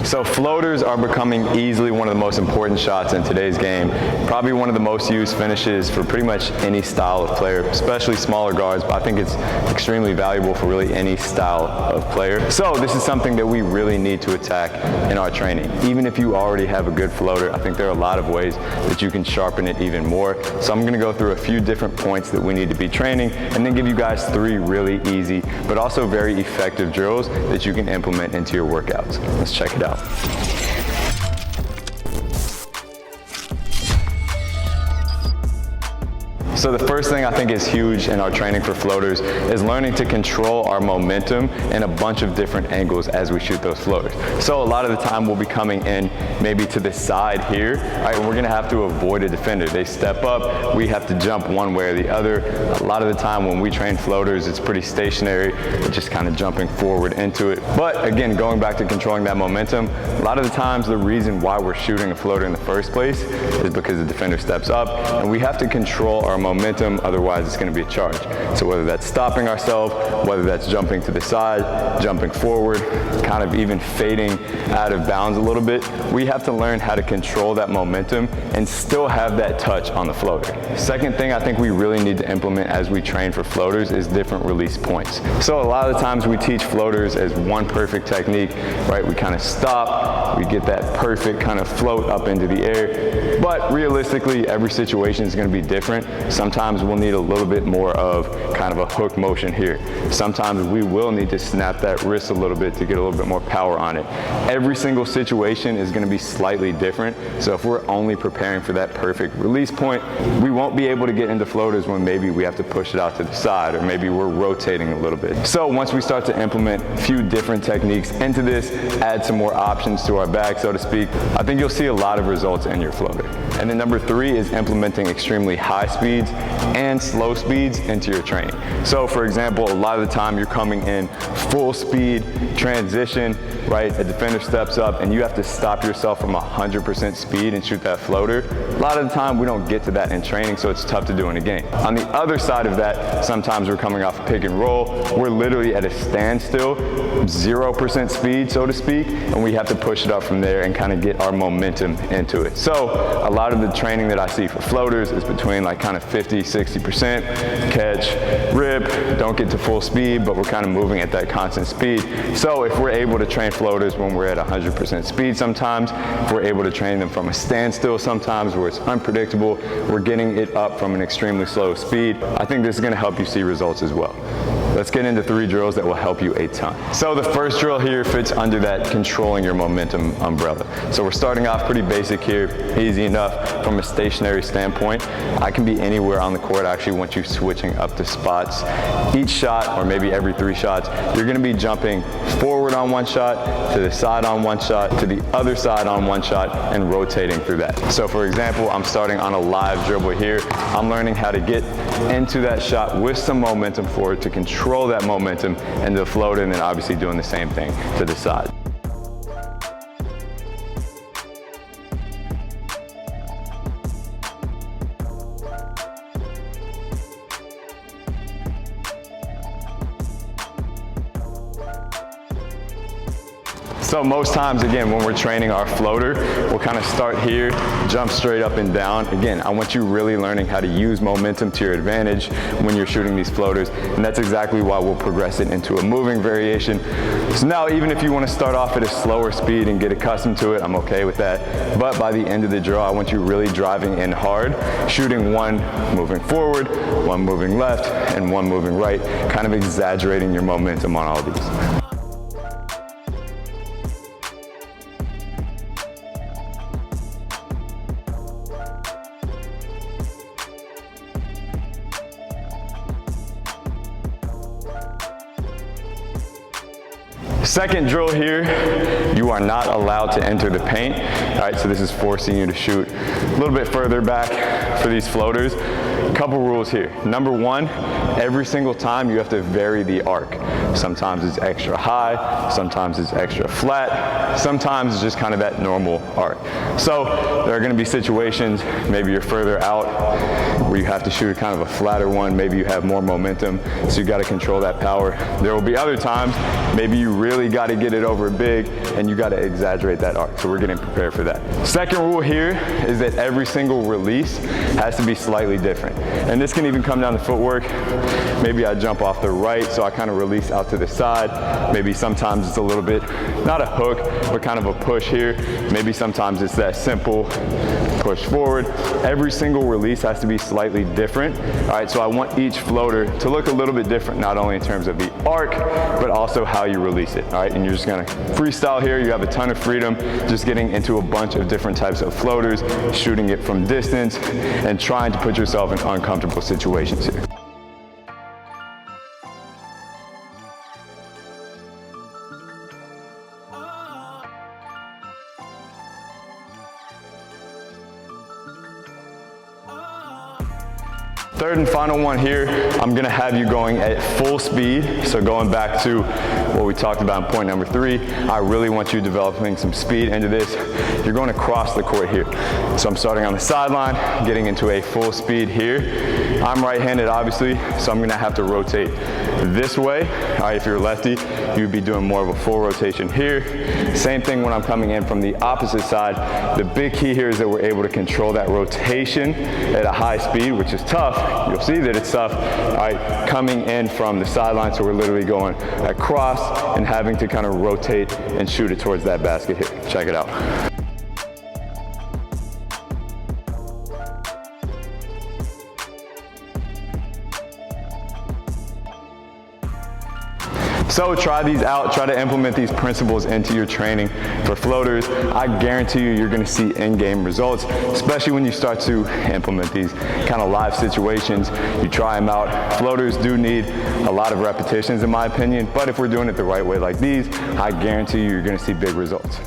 So floaters are becoming easily one of the most important shots in today's game. Probably one of the most used finishes for pretty much any style of player, especially smaller guards, but I think it's extremely valuable for really any style of player. So this is something that we really need to attack in our training. Even if you already have a good floater, I think there are a lot of ways that you can sharpen it even more. So I'm gonna go through a few different points that we need to be training and then give you guys 3 really easy, but also very effective drills that you can implement into your workouts. Let's check it out. So the first thing I think is huge in our training for floaters is learning to control our momentum in a bunch of different angles as we shoot those floaters. So a lot of the time we'll be coming in maybe to the side here, right? We're gonna have to avoid a defender. They step up, we have to jump one way or the other. A lot of the time when we train floaters, it's pretty stationary, we're just kind of jumping forward into it. But again, going back to controlling that momentum, a lot of the times the reason why we're shooting a floater in the first place is because the defender steps up, and we have to control our momentum, otherwise it's going to be a charge. So whether that's stopping ourselves, whether that's jumping to the side, jumping forward, kind of even fading out of bounds a little bit, we have to learn how to control that momentum and still have that touch on the floater. Second thing I think we really need to implement as we train for floaters is different release points. So a lot of the times we teach floaters as one perfect technique, right? We kind of stop, we get that perfect kind of float up into the air, but realistically every situation is going to be different. Sometimes we'll need a little bit more of kind of a hook motion here. Sometimes we will need to snap that wrist a little bit to get a little bit more power on it. Every single situation is going to be slightly different. So if we're only preparing for that perfect release point, we won't be able to get into floaters when maybe we have to push it out to the side or maybe we're rotating a little bit. So once we start to implement a few different techniques into this, add some more options to our bag, so to speak, I think you'll see a lot of results in your floater. And then number 3 is implementing extremely high speeds and slow speeds into your training. So for example, a lot of the time you're coming in full speed transition, right? A defender steps up and you have to stop yourself from 100% speed and shoot that floater. A lot of the time we don't get to that in training, so it's tough to do in a game. On the other side of that, sometimes we're coming off a pick and roll. We're literally at a standstill, 0% speed, so to speak, and we have to push it up from there and kind of get our momentum into it. So a lot of the training that I see for floaters is between like kind of 50, 60%, catch, rip, don't get to full speed, but we're kind of moving at that constant speed. So if we're able to train floaters when we're at 100% speed sometimes, if we're able to train them from a standstill sometimes where it's unpredictable, we're getting it up from an extremely slow speed, I think this is going to help you see results as well. Let's get into 3 drills that will help you a ton. So the first drill here fits under that controlling your momentum umbrella. So we're starting off pretty basic here, easy enough from a stationary standpoint. I can be anywhere on the court. I actually want you switching up to spots. Each shot, or maybe every 3 shots, you're gonna be jumping forward on one shot, to the side on one shot, to the other side on one shot, and rotating through that. So for example, I'm starting on a live dribble here. I'm learning how to get into that shot with some momentum forward to control that momentum and the float, and then obviously doing the same thing to the side. So most times, again, when we're training our floater, we'll kind of start here, jump straight up and down. Again, I want you really learning how to use momentum to your advantage when you're shooting these floaters, and that's exactly why we'll progress it into a moving variation. So now, even if you want to start off at a slower speed and get accustomed to it, I'm okay with that. But by the end of the drill, I want you really driving in hard, shooting one moving forward, one moving left, and one moving right, kind of exaggerating your momentum on all these. Second drill here, you are not allowed to enter the paint. All right, so this is forcing you to shoot a little bit further back for these floaters. Couple rules here. Number 1, every single time you have to vary the arc. Sometimes it's extra high, sometimes it's extra flat, sometimes it's just kind of that normal arc. So there are going to be situations, maybe you're further out, where you have to shoot kind of a flatter one, maybe you have more momentum, so you got to control that power. There will be other times, maybe you really got to get it over big and you gotta exaggerate that arc. So we're getting prepared for that. Second rule here is that every single release has to be slightly different. And this can even come down to footwork. Maybe I jump off the right, so I kind of release out to the side. Maybe sometimes it's a little bit, not a hook, but kind of a push here. Maybe sometimes it's that simple push forward. Every single release has to be slightly different. All right, so I want each floater to look a little bit different, not only in terms of the arc, but also how you release it. All right, and you're just gonna freestyle here. You have a ton of freedom, just getting into a bunch of different types of floaters, shooting it from distance, and trying to put yourself in uncomfortable situations here. Third and final one here, I'm gonna have you going at full speed. So going back to what we talked about in point number 3, I really want you developing some speed into this. You're going across the court here. So I'm starting on the sideline, getting into a full speed here. I'm right-handed, obviously, so I'm gonna have to rotate this way. All right, if you're a lefty, you'd be doing more of a full rotation here. Same thing when I'm coming in from the opposite side. The big key here is that we're able to control that rotation at a high speed, which is tough. You'll see that it's tough, all right, coming in from the sideline, so we're literally going across and having to kind of rotate and shoot it towards that basket here. Check it out. So try these out, try to implement these principles into your training for floaters. I guarantee you're gonna see in-game results, especially when you start to implement these kind of live situations. You try them out. Floaters do need a lot of repetitions in my opinion, but if we're doing it the right way like these, I guarantee you're gonna see big results.